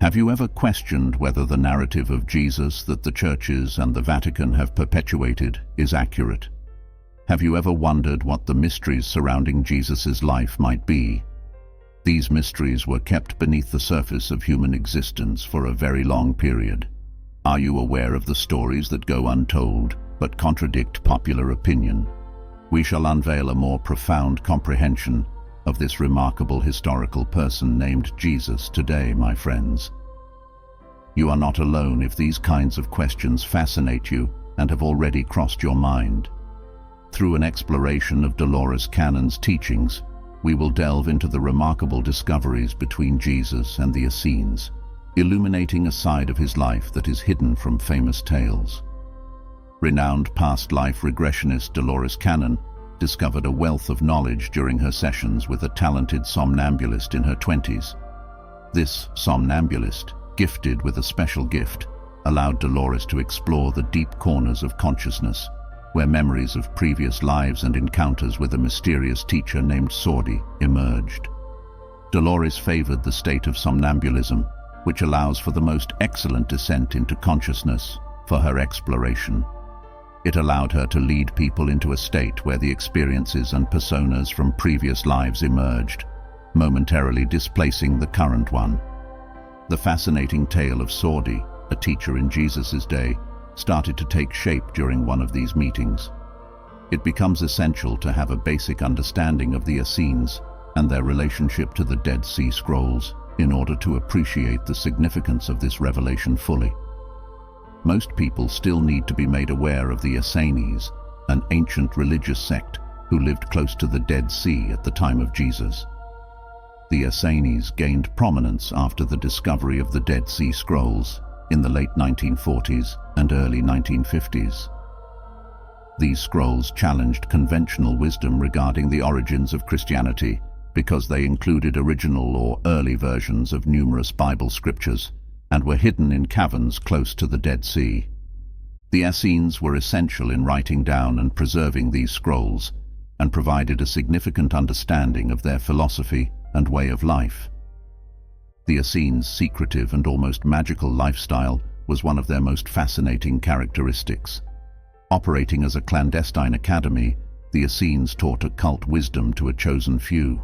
Have you ever questioned whether the narrative of Jesus that the churches and the Vatican have perpetuated is accurate? Have you ever wondered what the mysteries surrounding Jesus' life might be? These mysteries were kept beneath the surface of human existence for a very long period. Are you aware of the stories that go untold but contradict popular opinion? We shall unveil a more profound comprehension of this remarkable historical person named Jesus today, my friends. You are not alone if these kinds of questions fascinate you and have already crossed your mind. Through an exploration of Dolores Cannon's teachings, we will delve into the remarkable discoveries between Jesus and the Essenes, illuminating a side of his life that is hidden from famous tales. Renowned past life regressionist Dolores Cannon discovered a wealth of knowledge during her sessions with a talented somnambulist in her 20s. This somnambulist, gifted with a special gift, allowed Dolores to explore the deep corners of consciousness, where memories of previous lives and encounters with a mysterious teacher named Sordi emerged. Dolores favored the state of somnambulism, which allows for the most excellent descent into consciousness for her exploration. It allowed her to lead people into a state where the experiences and personas from previous lives emerged, momentarily displacing the current one. The fascinating tale of Sordi, a teacher in Jesus' day, started to take shape during one of these meetings. It becomes essential to have a basic understanding of the Essenes and their relationship to the Dead Sea Scrolls in order to appreciate the significance of this revelation fully. Most people still need to be made aware of the Essenes, an ancient religious sect who lived close to the Dead Sea at the time of Jesus. The Essenes gained prominence after the discovery of the Dead Sea Scrolls in the late 1940s and early 1950s. These scrolls challenged conventional wisdom regarding the origins of Christianity because they included original or early versions of numerous Bible scriptures and were hidden in caverns close to the Dead Sea. The Essenes were essential in writing down and preserving these scrolls and provided a significant understanding of their philosophy and way of life. The Essenes' secretive and almost magical lifestyle was one of their most fascinating characteristics. Operating as a clandestine academy, the Essenes taught occult wisdom to a chosen few.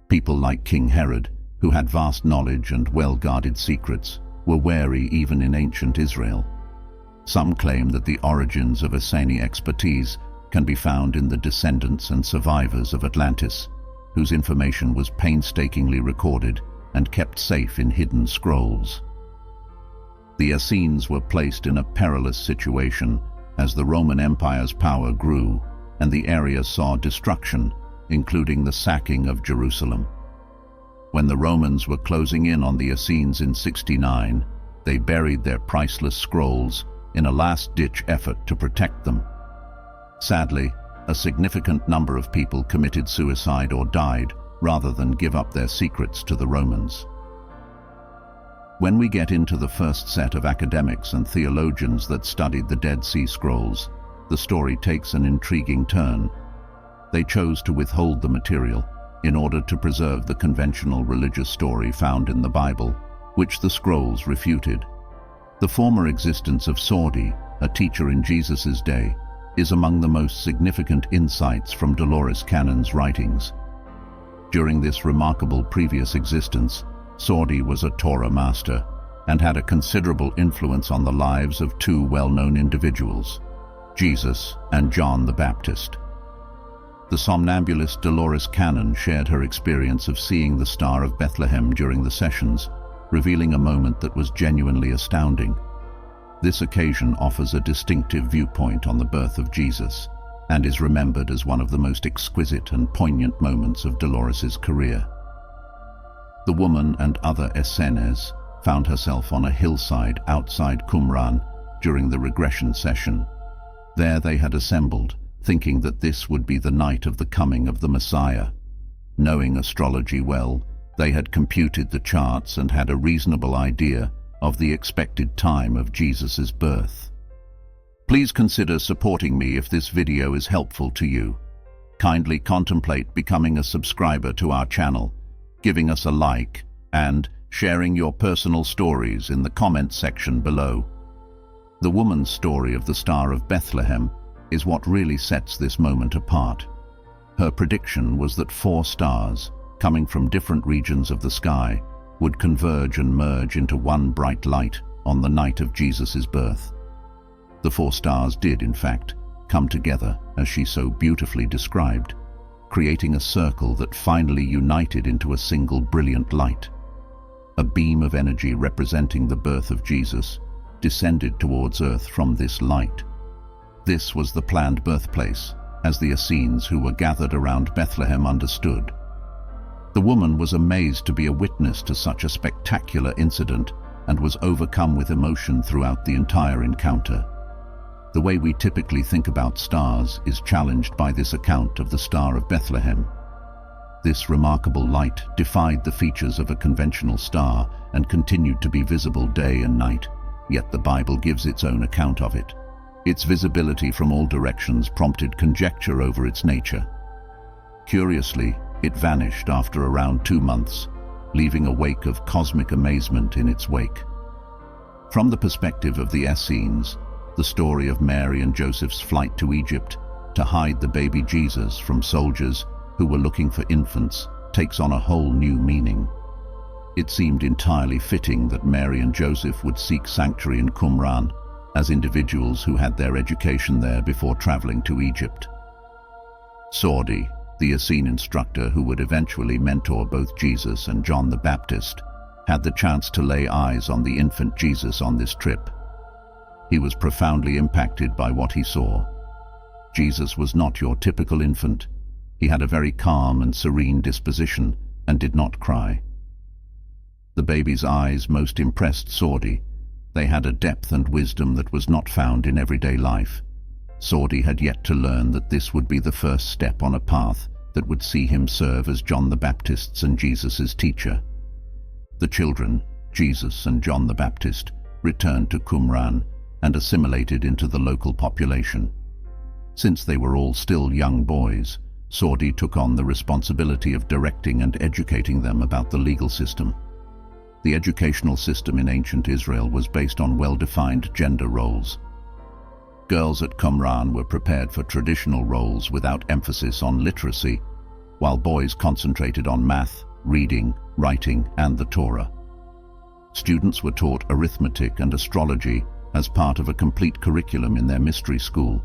People like King Herod, who had vast knowledge and well-guarded secrets, were wary even in ancient Israel. Some claim that the origins of Essene expertise can be found in the descendants and survivors of Atlantis, whose information was painstakingly recorded and kept safe in hidden scrolls. The Essenes were placed in a perilous situation as the Roman Empire's power grew and the area saw destruction, including the sacking of Jerusalem. When the Romans were closing in on the Essenes in 69, they buried their priceless scrolls in a last-ditch effort to protect them. Sadly, a significant number of people committed suicide or died rather than give up their secrets to the Romans. When we get into the first set of academics and theologians that studied the Dead Sea Scrolls, the story takes an intriguing turn. They chose to withhold the material in order to preserve the conventional religious story found in the Bible, which the scrolls refuted. The former existence of Sordi, a teacher in Jesus' day, is among the most significant insights from Dolores Cannon's writings. During this remarkable previous existence, Sordi was a Torah master and had a considerable influence on the lives of two well-known individuals, Jesus and John the Baptist. The somnambulist Dolores Cannon shared her experience of seeing the Star of Bethlehem during the sessions, revealing a moment that was genuinely astounding. This occasion offers a distinctive viewpoint on the birth of Jesus and is remembered as one of the most exquisite and poignant moments of Dolores's career. The woman and other Essenes found herself on a hillside outside Qumran during the regression session. There they had assembled, thinking that this would be the night of the coming of the Messiah. Knowing astrology well, they had computed the charts and had a reasonable idea of the expected time of Jesus' birth. Please consider supporting me if this video is helpful to you. Kindly contemplate becoming a subscriber to our channel, giving us a like, and, sharing your personal stories in the comment section below. The woman's story of the Star of Bethlehem is what really sets this moment apart. Her prediction was that 4 stars, coming from different regions of the sky, would converge and merge into one bright light on the night of Jesus' birth. The 4 stars did, in fact, come together as she so beautifully described, creating a circle that finally united into a single brilliant light. A beam of energy representing the birth of Jesus descended towards earth from this light. This was the planned birthplace, as the Essenes who were gathered around Bethlehem understood. The woman was amazed to be a witness to such a spectacular incident and was overcome with emotion throughout the entire encounter. The way we typically think about stars is challenged by this account of the Star of Bethlehem. This remarkable light defied the features of a conventional star and continued to be visible day and night, yet the Bible gives its own account of it. Its visibility from all directions prompted conjecture over its nature. Curiously, it vanished after around 2 months, leaving a wake of cosmic amazement in its wake. From the perspective of the Essenes, the story of Mary and Joseph's flight to Egypt to hide the baby Jesus from soldiers who were looking for infants takes on a whole new meaning. It seemed entirely fitting that Mary and Joseph would seek sanctuary in Qumran as individuals who had their education there before traveling to Egypt. Saudi, the Essene instructor who would eventually mentor both Jesus and John the Baptist, had the chance to lay eyes on the infant Jesus on this trip. He was profoundly impacted by what he saw. Jesus was not your typical infant. He had a very calm and serene disposition and did not cry. The baby's eyes most impressed Saudi. They had a depth and wisdom that was not found in everyday life. Saudi had yet to learn that this would be the first step on a path that would see him serve as John the Baptist's and Jesus' teacher. The children, Jesus and John the Baptist, returned to Qumran and assimilated into the local population. Since they were all still young boys, Saudi took on the responsibility of directing and educating them about the legal system. The educational system in ancient Israel was based on well-defined gender roles. Girls at Qumran were prepared for traditional roles without emphasis on literacy, while boys concentrated on math, reading, writing, and the Torah. Students were taught arithmetic and astrology as part of a complete curriculum in their mystery school.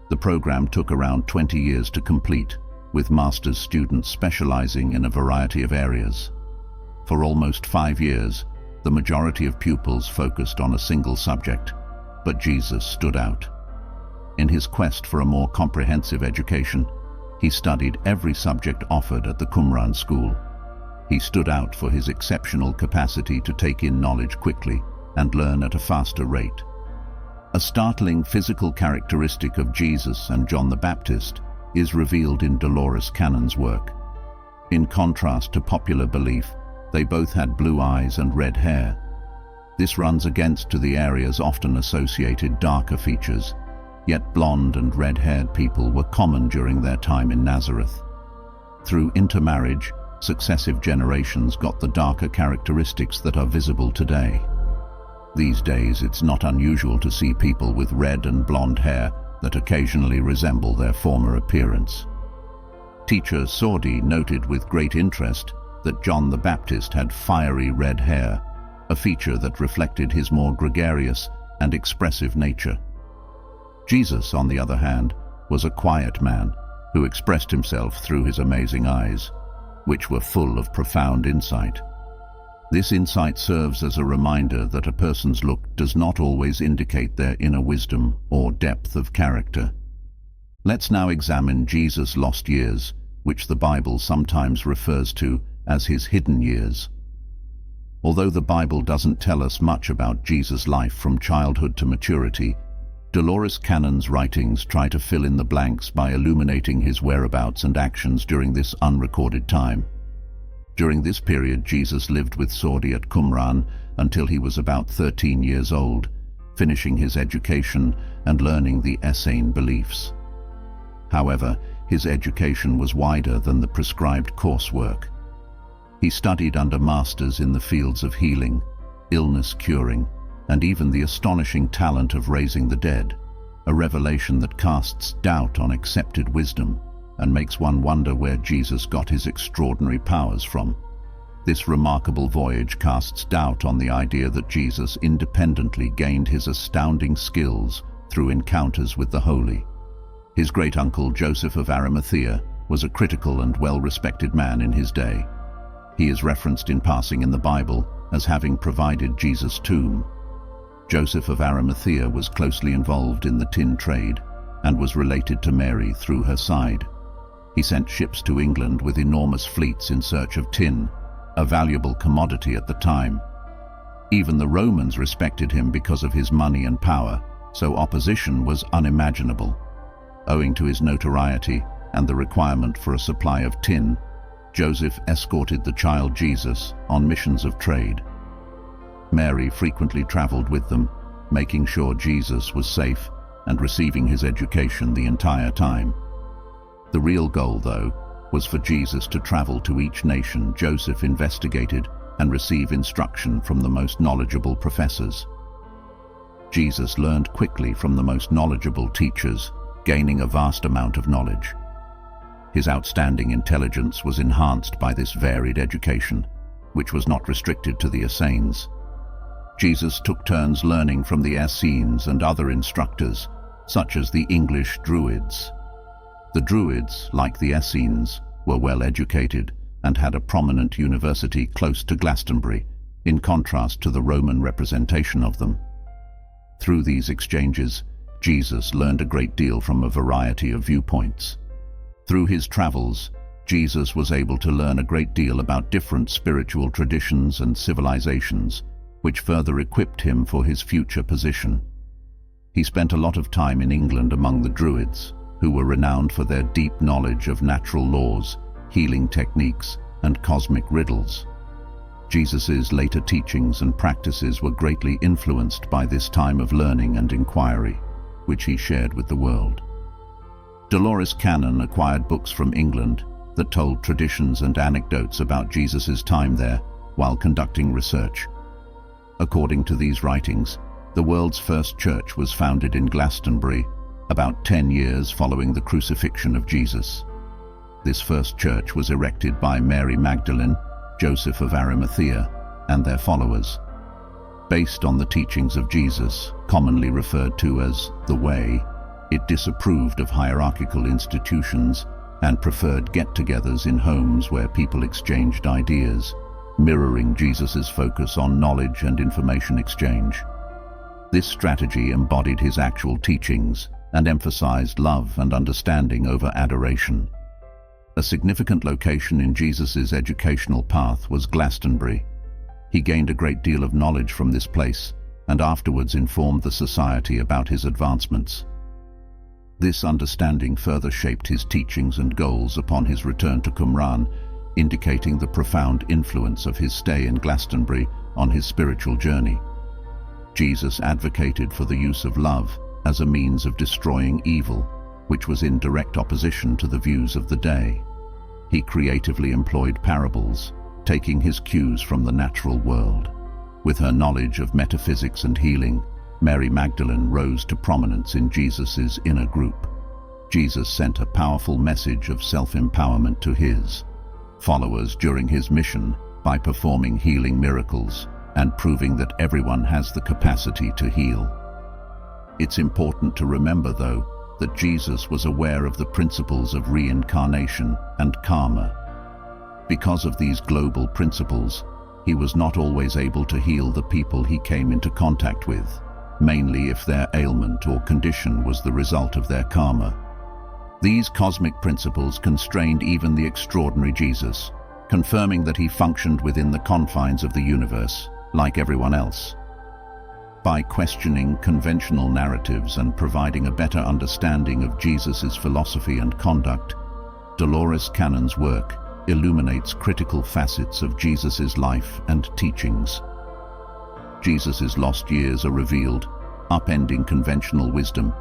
The program took around 20 years to complete, with master's students specializing in a variety of areas. For almost 5 years, the majority of pupils focused on a single subject, but Jesus stood out. In his quest for a more comprehensive education, he studied every subject offered at the Qumran school. He stood out for his exceptional capacity to take in knowledge quickly and learn at a faster rate. A startling physical characteristic of Jesus and John the Baptist is revealed in Dolores Cannon's work. In contrast to popular belief, they both had blue eyes and red hair. This runs against to the area's often associated darker features, yet blonde and red-haired people were common during their time in Nazareth. Through intermarriage, successive generations got the darker characteristics that are visible today. These days, it's not unusual to see people with red and blonde hair that occasionally resemble their former appearance. Teacher Saudi noted with great interest that John the Baptist had fiery red hair, a feature that reflected his more gregarious and expressive nature. Jesus, on the other hand, was a quiet man who expressed himself through his amazing eyes, which were full of profound insight. This insight serves as a reminder that a person's look does not always indicate their inner wisdom or depth of character. Let's now examine Jesus' lost years, which the Bible sometimes refers to as his hidden years. Although the Bible doesn't tell us much about Jesus' life from childhood to maturity, Dolores Cannon's writings try to fill in the blanks by illuminating his whereabouts and actions during this unrecorded time. During this period, Jesus lived with Saudi at Qumran until he was about 13 years old, finishing his education and learning the Asen beliefs. However, his education was wider than the prescribed coursework. He studied under masters in the fields of healing, illness curing, and even the astonishing talent of raising the dead, a revelation that casts doubt on accepted wisdom and makes one wonder where Jesus got his extraordinary powers from. This remarkable voyage casts doubt on the idea that Jesus independently gained his astounding skills through encounters with the holy. His great-uncle Joseph of Arimathea was a critical and well-respected man in his day. He is referenced in passing in the Bible as having provided Jesus' tomb. Joseph of Arimathea was closely involved in the tin trade and was related to Mary through her side. He sent ships to England with enormous fleets in search of tin, a valuable commodity at the time. Even the Romans respected him because of his money and power, so opposition was unimaginable. Owing to his notoriety and the requirement for a supply of tin, Joseph escorted the child Jesus on missions of trade. Mary frequently traveled with them, making sure Jesus was safe and receiving his education the entire time. The real goal, though, was for Jesus to travel to each nation Joseph investigated and receive instruction from the most knowledgeable professors. Jesus learned quickly from the most knowledgeable teachers, gaining a vast amount of knowledge. His outstanding intelligence was enhanced by this varied education, which was not restricted to the Asens. Jesus took turns learning from the Asens and other instructors, such as the English Druids. The Druids, like the Asens, were well educated and had a prominent university close to Glastonbury, in contrast to the Roman representation of them. Through these exchanges, Jesus learned a great deal from a variety of viewpoints. Through his travels, Jesus was able to learn a great deal about different spiritual traditions and civilizations, which further equipped him for his future position. He spent a lot of time in England among the Druids, who were renowned for their deep knowledge of natural laws, healing techniques, and cosmic riddles. Jesus' later teachings and practices were greatly influenced by this time of learning and inquiry, which he shared with the world. Dolores Cannon acquired books from England that told traditions and anecdotes about Jesus' time there while conducting research. According to these writings, the world's first church was founded in Glastonbury about 10 years following the crucifixion of Jesus. This first church was erected by Mary Magdalene, Joseph of Arimathea, and their followers. Based on the teachings of Jesus, commonly referred to as the Way, it disapproved of hierarchical institutions and preferred get-togethers in homes where people exchanged ideas, mirroring Jesus' focus on knowledge and information exchange. This strategy embodied his actual teachings and emphasized love and understanding over adoration. A significant location in Jesus' educational path was Glastonbury. He gained a great deal of knowledge from this place and afterwards informed the society about his advancements. This understanding further shaped his teachings and goals upon his return to Qumran, indicating the profound influence of his stay in Glastonbury on his spiritual journey. Jesus advocated for the use of love as a means of destroying evil, which was in direct opposition to the views of the day. He creatively employed parables, taking his cues from the natural world. With her knowledge of metaphysics and healing, Mary Magdalene rose to prominence in Jesus' inner group. Jesus sent a powerful message of self-empowerment to his followers during his mission by performing healing miracles and proving that everyone has the capacity to heal. It's important to remember, though, that Jesus was aware of the principles of reincarnation and karma. Because of these global principles, he was not always able to heal the people he came into contact with, mainly if their ailment or condition was the result of their karma. These cosmic principles constrained even the extraordinary Jesus, confirming that he functioned within the confines of the universe, like everyone else. By questioning conventional narratives and providing a better understanding of Jesus' philosophy and conduct, Dolores Cannon's work illuminates critical facets of Jesus' life and teachings. Jesus' lost years are revealed, upending conventional wisdom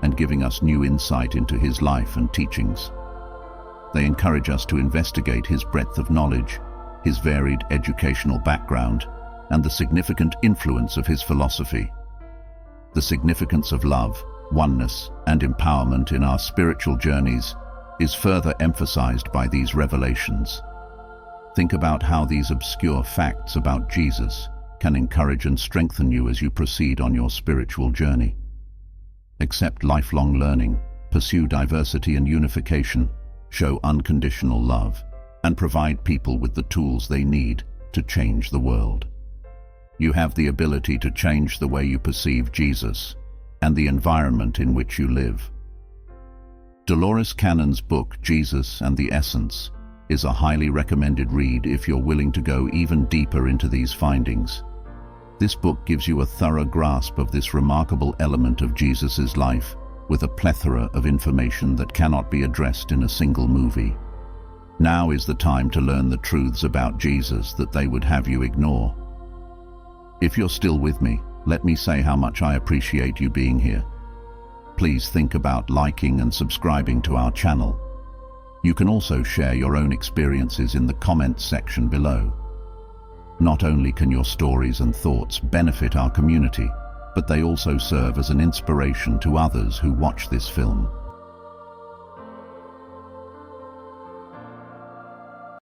and giving us new insight into his life and teachings. They encourage us to investigate his breadth of knowledge his varied educational background, and the significant influence of his philosophy. The significance of love, oneness, and empowerment in our spiritual journeys is further emphasized by these revelations. Think about how these obscure facts about Jesus can encourage and strengthen you as you proceed on your spiritual journey. Accept lifelong learning, pursue diversity and unification, show unconditional love, and provide people with the tools they need to change the world. You have the ability to change the way you perceive Jesus and the environment in which you live. Dolores Cannon's book, Jesus and the Essence, is a highly recommended read if you're willing to go even deeper into these findings. This book gives you a thorough grasp of this remarkable element of Jesus's life, with a plethora of information that cannot be addressed in a single movie. Now is the time to learn the truths about Jesus that they would have you ignore. If you're still with me, let me say how much I appreciate you being here. Please think about liking and subscribing to our channel. You can also share your own experiences in the comments section below. Not only can your stories and thoughts benefit our community, but they also serve as an inspiration to others who watch this film.